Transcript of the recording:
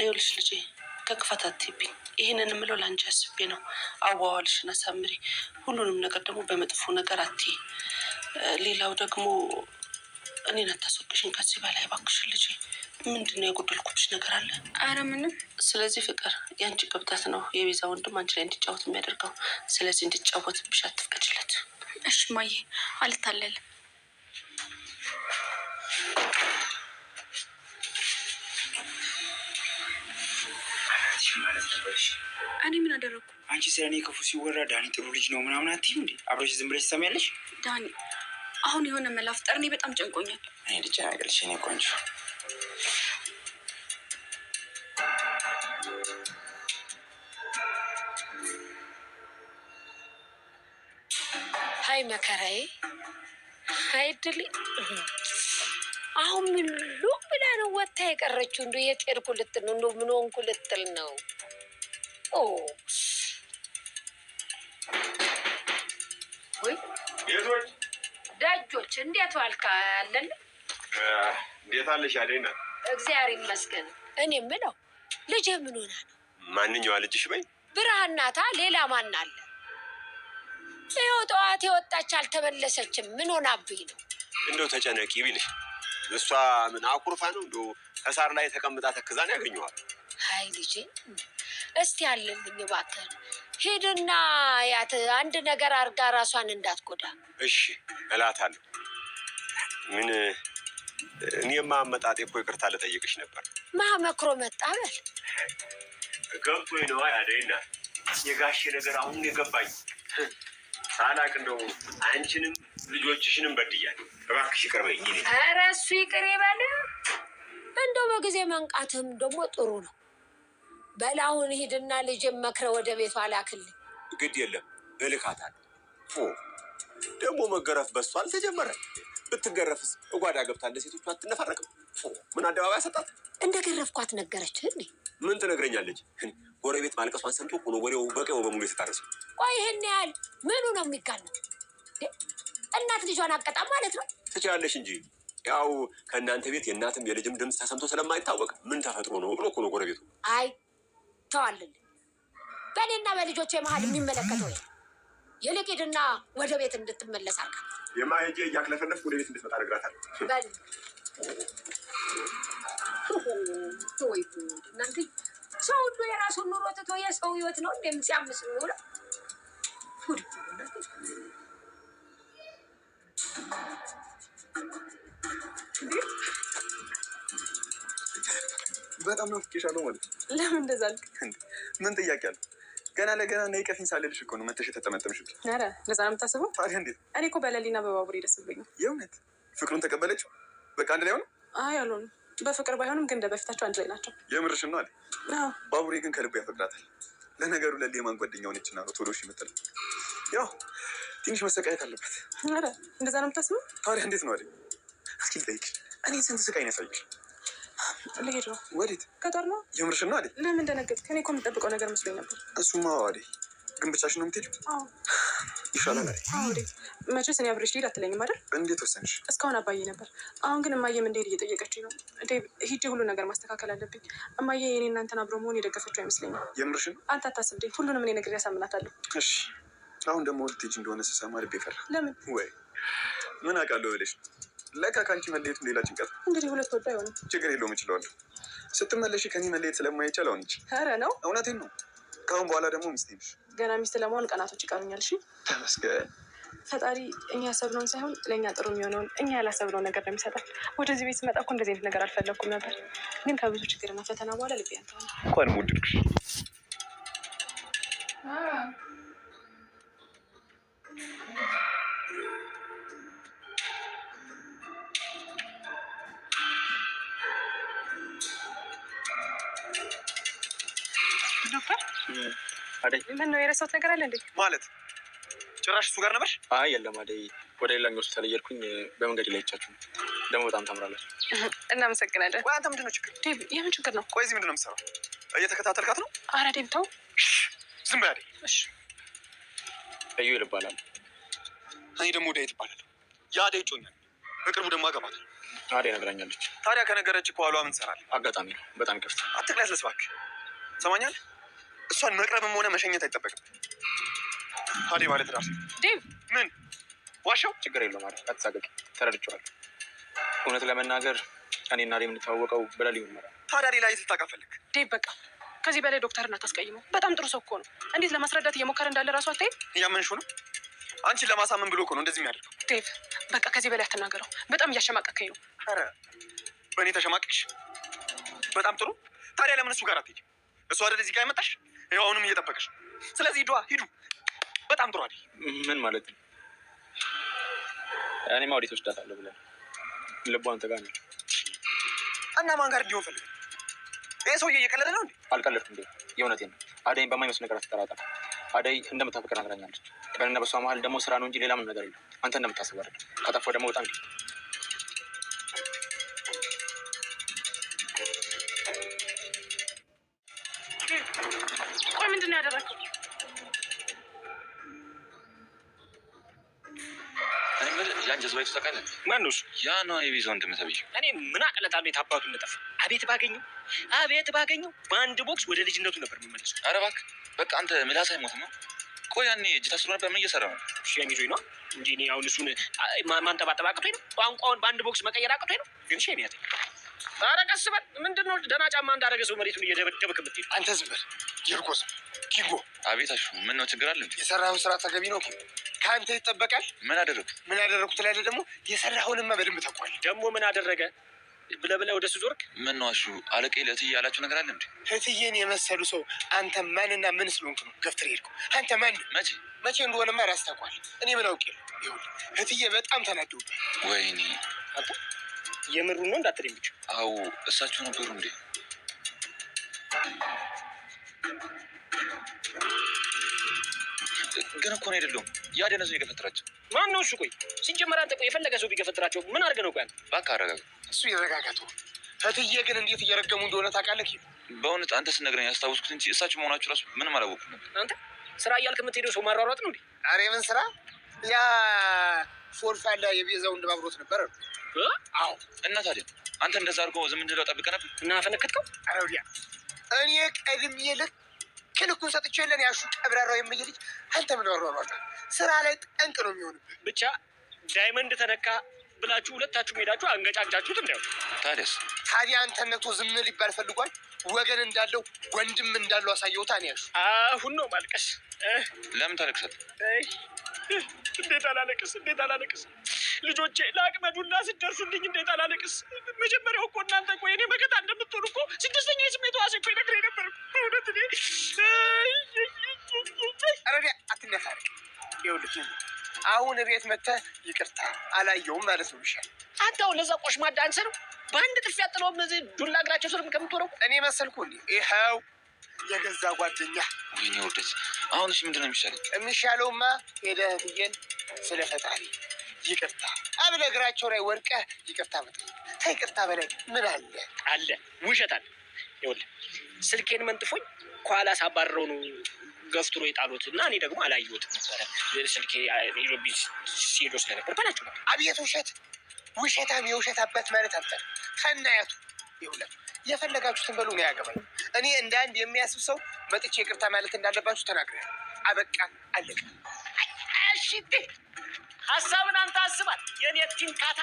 ይኸውልሽ ልጄ ከክፋት አትይብኝ። ይህንን የምለው ለአንቺ አስቤ ነው። አዋዋልሽን አሳምሪ። ሁሉንም ነገር ደግሞ በመጥፎ ነገር አትይ። ሌላው ደግሞ እኔን አታስወቅሽኝ ከዚህ በላይ እባክሽን ልጄ። ምንድነው የጎደልኩብሽ ነገር አለ? አረ ምንም። ስለዚህ ፍቅር የአንቺ ገብታት ነው የቤዛ ወንድም አንቺ ላይ እንዲጫወት የሚያደርገው። ስለዚህ እንዲጫወትብሽ አትፍቀጅለት። እሺ ማዬ፣ አልታለልም። እኔ ምን አደረኩ? አንቺ ስለ እኔ ክፉ ሲወራ ዳኒ ጥሩ ልጅ ነው ምናምን አትይም እንዴ? አብረሽ ዝም ብለሽ ትሰሚያለሽ? ዳኒ አሁን የሆነ መላፍጠር እኔ በጣም ጨንቆኛል። እኔ ልጅ አገልሽ እኔ ቆንጆ ሀይ መከራዬ፣ ሀይ ድል። አሁን ምን ብላ ነው ወጥታ የቀረችው? እንዶ የጤርኩ ልትል ነው? እንዶ ምን ሆንኩ ልትል ነው? ወይ ቤቶች ደጆች፣ እንዴት ዋልካ? አለን እንዴት አለሽ? አደይና እግዚአብሔር ይመስገን። እኔ የምለው ልጅ ምን ሆና ነው? ማንኛዋ ልጅሽ በይ? ብርሃን ናታ። ሌላ ማን አለ? ይኸው ጠዋት የወጣች አልተመለሰችም። ምን ሆናብኝ ነው? እንደው ተጨነቂ ቢልሽ እሷ ምን አኩርፋ ነው? እንደው ከሳር ላይ ተቀምጣ ተክዛን ያገኘዋል። ሀይ ልጄ፣ እስቲ አለልኝ እባክህን፣ ሂድና ያት አንድ ነገር አርጋ ራሷን እንዳትጎዳ። እሺ እላታለሁ። ምን እኔማ አመጣጤ እኮ ይቅርታ ልጠይቅሽ ነበር። ማመክሮ መጣ በል። ገብቶኝ ነው አደይና፣ የጋሼ ነገር አሁን የገባኝ ሳላቅ እንደው አንቺንም ልጆችሽንም በድያለሁ። እባክሽ ይቅር በይኝ። ኧረ እሱ ይቅር ይበል። እንደው በጊዜ መንቃትም ደግሞ ጥሩ ነው። በላሁን ሂድና ልጅም መክረ ወደ ቤቷ ላክልኝ። ግድ የለም እልካታለሁ። ደግሞ መገረፍ በሷ አልተጀመረ። ብትገረፍስ እጓዳ ገብታ እንደ ሴቶቹ አትነፈረቅም። ምን አደባባይ ሰጣት? እንደ ገረፍኳት ነገረችህ እንዴ? ምን ትነግረኛለች? ጎረቤት ማልቀሷን ሰምቶ እኮ ነው ወሬው በቀው በሙሉ የተታረሰው። ቆይ ይሄን ያህል ምኑ ነው የሚጋነው? እናት ልጇን አቀጣም ማለት ነው? ትችላለሽ እንጂ ያው ከእናንተ ቤት የእናትም የልጅም ድምፅ ተሰምቶ ስለማይታወቅ ምን ተፈጥሮ ነው ብሎ እኮ ነው ጎረቤቱ። አይ ተዋልልኝ። በእኔና በልጆቼ መሀል የሚመለከተው ይልቅ ሂድና ወደ ቤት እንድትመለስ አድርጋት። የማሄጄ እያክለፈለፍኩ ወደ ቤት እንድትመጣ እነግራታለሁ። በል ተወይ እናንተ። ሰው ሁሉ የራሱን ኑሮ ትቶ የሰው ህይወት ነው እንደምሲያምስ ነው። በጣም ነው ፍቄሻለሁ ማለት ነው። ለምን እንደዛ አልክ? ምን ጥያቄ አለ? ገና ለገና ነይ ቀፊኝ ሳልልሽ እኮ ነው መተሽ የተጠመጠምሽብኝ። ኧረ እንደዛ ነው የምታስበው? ታዲያ እንዴት? እኔ እኮ በሌሊና በባቡሬ ደስ ብሎኛል። የእውነት ፍቅሩን ተቀበለችው? በቃ አንድ ላይ ሆነ? አይ አልሆኑም። በፍቅር ባይሆንም ግን በፊታቸው አንድ ላይ ናቸው። የምርሽን ነው አለ? ባቡሬ ግን ከልቡ ያፈቅራታል። ለነገሩ ለሌማን ጓደኛው ነችና ነው ቶሎ ይመጣል። ያው ትንሽ መሰቃየት አለበት። ኧረ እንደዛ ነው የምታስበው? ታዲያ እንዴት ነው አለ? እስኪ ልጠይቅሽ፣ እኔ ስንት ስቃይ ነው ያሳየሽ? ልሄድ ነው። ወዴት? ቀጠር ነው። የምርሽን ነው አለ? ለምን ደነገጥክ? እኔ እኮ የምጠብቀው ነገር መስሎኝ ነበር። እሱማ አለ። ግን ብቻሽን ነው የምትሄጂው? አዎ ይሻላል አለ። አዎ ወዴት? መቼስ እኔ አብሬሽ ልሄድ አትለኝም አይደል? እንዴት ወሰንሽ? እስካሁን አባዬ ነበር። አሁን ግን እማዬም እንድሄድ እየጠየቀችኝ ነው። ሂጄ ሁሉ ነገር ማስተካከል አለብኝ። እማዬ የኔ እናንተን አብሮ መሆን የደገፈችው አይመስለኝም። የምርሽን? አንተ አታስብ፣ ሁሉንም እኔ ነገር ያሳምናታለሁ። እሺ አሁን ደግሞ ልትሄጂ እንደሆነ ስሰማ ልቤ ፈራ። ለምን? ወይ ምን አውቃለሁ ብለሽ ለካ ከአንቺ መለየቱን ሌላ ጭንቀት። እንግዲህ ሁለት ወዶ አይሆንም። ችግር የለውም እችለዋለሁ። ስትመለሺ ከኔ መለየት ስለማይቻል አሁን እንጂ። ኧረ ነው፣ እውነቴን ነው። ከአሁን በኋላ ደግሞ ሚስቴ ነሽ። ገና ሚስት ለመሆን ቀናቶች ይቀሩኛል። እሺ ተመስገን። ፈጣሪ እኛ ያሰብነውን ሳይሆን ለእኛ ጥሩ የሚሆነውን እኛ ያላሰብነውን ነገር ነው የሚሰጠን። ወደዚህ ቤት ስመጣ እኮ እንደዚህ አይነት ነገር አልፈለግኩም ነበር፣ ግን ከብዙ ችግርና ፈተና በኋላ ልቤ ያንተዋል። እንኳንም ወደድኩሽ። ዶክተር አደይ፣ ምን ነው የረሳሁት ነገር አለ እንዴ? ማለት ጭራሽ እሱ ጋር ነበርሽ? አይ የለም አደይ፣ ወደ ሌላኛው ሆስፒታል እየሄድኩኝ በመንገድ ላይ አይቻችሁ። ደግሞ በጣም ታምራለች። እናመሰግናለን። ቆይ አንተ ምንድን ነው ችግር? ዴቭ፣ የምን ችግር ነው? ቆይ እዚህ ምንድን ነው የምትሰራው? እየተከታተልካት ነው? ኧረ ዴቭ ተው። ዝም በይ አደይ። እሺ ኢዩኤል እባላለሁ። እኔ ደግሞ ዳዊት እባላለሁ። የአደይ እጮኛ ነኝ። በቅርቡ ደግሞ አገባታለሁ። አደይ ነግራኛለች። ታዲያ ከነገረች እኮ አሏ ምን ትሰራለህ? አጋጣሚ ነው። በጣም ይቅርታ። አትቅለስለስ እባክህ። ሰማኛል። እሷን መቅረብም ሆነ መሸኘት አይጠበቅም። አደይ ማለት ራሴ ዴቭ ምን ዋሻው? ችግር የለውም አደይ፣ አትሳቀቂ። ተረድቼዋለሁ። እውነት ለመናገር እኔና አደይ የምንተዋወቀው በሌሊት ምርመራ። ታዲያ ሌላ የት ልታቃፈልክ? ዴቭ በቃ ከዚህ በላይ ዶክተርን አታስቀይመው። በጣም ጥሩ ሰው እኮ ነው። እንዴት ለማስረዳት እየሞከረ እንዳለ ራሱ አታይም? እያመንሽው ነው? አንቺን ለማሳመን ብሎ እኮ ነው እንደዚህ የሚያደርገው። ዴቭ በቃ ከዚህ በላይ አትናገረው። በጣም እያሸማቀከኝ ነው። ኧረ በእኔ ተሸማቀቅሽ? በጣም ጥሩ። ታዲያ ለምን እሱ ጋር አትሄጂ? እሱ አይደል እዚህ ጋር የመጣሽ? ይኸው አሁንም እየጠበቀሽ። ስለዚህ ሂዱ። በጣም ጥሩ አደይ። ምን ማለት ነው? እኔማ ወዴት ወስዳታለሁ ብለህ ልቧ አንተ ጋር ነች። እና ማን ጋር እንዲሆን ፈልገህ? ይህ ሰውዬ እየቀለደ ነው እንዴ? አልቀለድኩም እንዴ፣ የእውነቴን ነው። አደይን በማይመስል ነገር አትጠራጠር። አደይ እንደምታፈቅር ነግራኛለች። በእኔና በሷ መሀል ደግሞ ስራ ነው እንጂ ሌላ ምን ነገር የለም። አንተ እንደምታስብ አይደለም። ከጠፋሁ ደግሞ በጣም ቆይ ምንድን ነው ያደረግከው? ያን ጀዝባ ይተካለን። ማን ነው እሱ? ያ ነው የቤዛ ወንድም ተብዬው። እኔ ምን አቅለታለሁ? የት አባቱ እንደጠፋ አቤት ባገኘው በአንድ ቦክስ ወደ ልጅነቱ ነበር የምመለሰው። ኧረ እባክህ በቃ አንተ ምላስ አይሞትም ነው። ቆይ ያኔ እጅ ታስሮ ነበር። ምን እየሰራ ነው? ሸሚዞኝ ነው እንጂ እኔ አሁን እሱን ማንጠባጠብ አቅቶኝ ነው። ቋንቋውን በአንድ ቦክስ መቀየር አቅቶኝ ነው። ግን ሸሚ ያተኝ። ኧረ ቀስ በል። ምንድን ነው ደህና ጫማ እንዳደረገ ሰው መሬቱን እየደበደብክ የምትሄድ? አንተ ዝም በል ይርቆስ ኪንጎ። አቤት አሹ፣ ምን ነው ችግር አለ እንዴ? የሰራኸው ስራ ተገቢ ነው ኪንጎ። ከአንተ ይጠበቃል። ምን አደረጉ? ምን ያደረኩት ላይ ደግሞ የሰራኸውንማ በደንብ ተቋል። ደግሞ ምን አደረገ ብለህ ወደ እሱ ዞርክ? ምን ነው አሹ፣ አለቄ ለእትዬ ያላችሁ ነገር አለ እንዴ? እትዬን የመሰሉ ሰው አንተ ማንና ምን ስለሆንክ ነው ገፍትር ሄድከው? አንተ ማን መቼ እንደሆነማ ራስ ታውቋል። እኔ ምን አውቄ ነው? ይኸውልህ እትዬ በጣም ተናደውብህ። ወይኔ አንተ የምሩን ነው እንዳትለኝ ብቻ። አዎ እሳቸው ነበሩ እንዴ? ግን እኮ ነው አይደለም ያ ደነዙ የገፈትራቸው። ማን ነው እሱ? ቆይ ሲጀመር አንተ ቆይ የፈለገ ሰው ቢገፈትራቸው ምን አድርገህ ነው? ቆይ እባክህ አረጋጋ። እሱ ይረጋጋቱ። እትዬ ግን እንዴት እየረገሙ እንደሆነ ታውቃለህ? በእውነት አንተ ስነግረኝ ያስታውስኩት እንጂ እሳቸው መሆናችሁ ራሱ ምንም አላወኩም ነበር። አንተ ስራ እያልክ የምትሄደው ሰው ማሯሯጥ ነው እንዴ? ኧረ የምን ስራ? ያ ፎርፋላ የቤዛው እንደባብሮት ነበር። አዎ። እና ታዲያ አንተ እንደዛ አድርጎ ዝም እንድለው ጠብቀህ ነበር እና ፈነከትከው? ኧረ ወዲያ እኔ ቀድሜ ልኩን ሰጥቼ የለን ያሹ ቀብራራው የምይልጅ አንተ ምን ወሯሯጣ? ስራ ላይ ጠንቅ ነው የሚሆንብህ። ብቻ ዳይመንድ ተነካ ብላችሁ ሁለታችሁ ሄዳችሁ አንገጫጫችሁት እንዳው። ታዲያ አንተነቱ ዝም ሊባል ፈልጓል። ወገን እንዳለው ወንድም እንዳለው አሳየው። ታኔ ያሹ አሁን ነው ማልቀስ። ለምን ታለቅሳለህ? እንዴት አላለቅስ? ልጆቼ ለአቅመ ዱላ ስትደርሱልኝ እንዴት አላለቅስ? መጀመሪያው እኮ እናንተ እኮ የኔ መከታ እንደምትሆኑ እኮ ስድስተኛ የስሜት ዋሴ እኮ ይነግረኝ ነበር። እውነት እኔ ረዲያ አትነፋርቅ። ይኸውልህ አሁን ቤት መጥተህ ይቅርታ አላየውም ማለት ነው ይሻል። አንተ አሁን ለዛ ቆሽማዳ አንሰ ነው በአንድ ጥፊ ያጥለውም እዚህ ዱላ እግራቸው ስር ከምትወረው እኔ መሰልኩ እንዴ? ይኸው የገዛ ጓደኛ። ወይኔ ውርደት። አሁን እሺ ምንድን ነው የሚሻለው? የሚሻለውማ ሄደህ እትዬን ስለ ፈጣሪ ይቅርታ አብለህ እግራቸው ላይ ወድቀህ ይቅርታ መጠየቅ። ከይቅርታ በላይ ምን አለ? ውሸት አለ። ይኸውልህ ስልኬን መንጥፎኝ ከኋላ ሳባረረው ነው ገፍትሮ የጣሉት እና እኔ ደግሞ አላየሁትም ነበረ። ስልኬ ሮቢ ሲሄዶ ስለነበር በላችሁ ነበር። አብየት ውሸታም የውሸት አባት ማለት አንተ ከናያቱ። ይኸውልህ የፈለጋችሁትን በሉ ነው ያገባኝ። እኔ እንደ አንድ የሚያስብ ሰው መጥቼ ይቅርታ ማለት እንዳለባችሁ ተናግረህ አበቃ አለቀ። እሺ ሀሳብን አንተ አስባል። የኔ ቲንካታ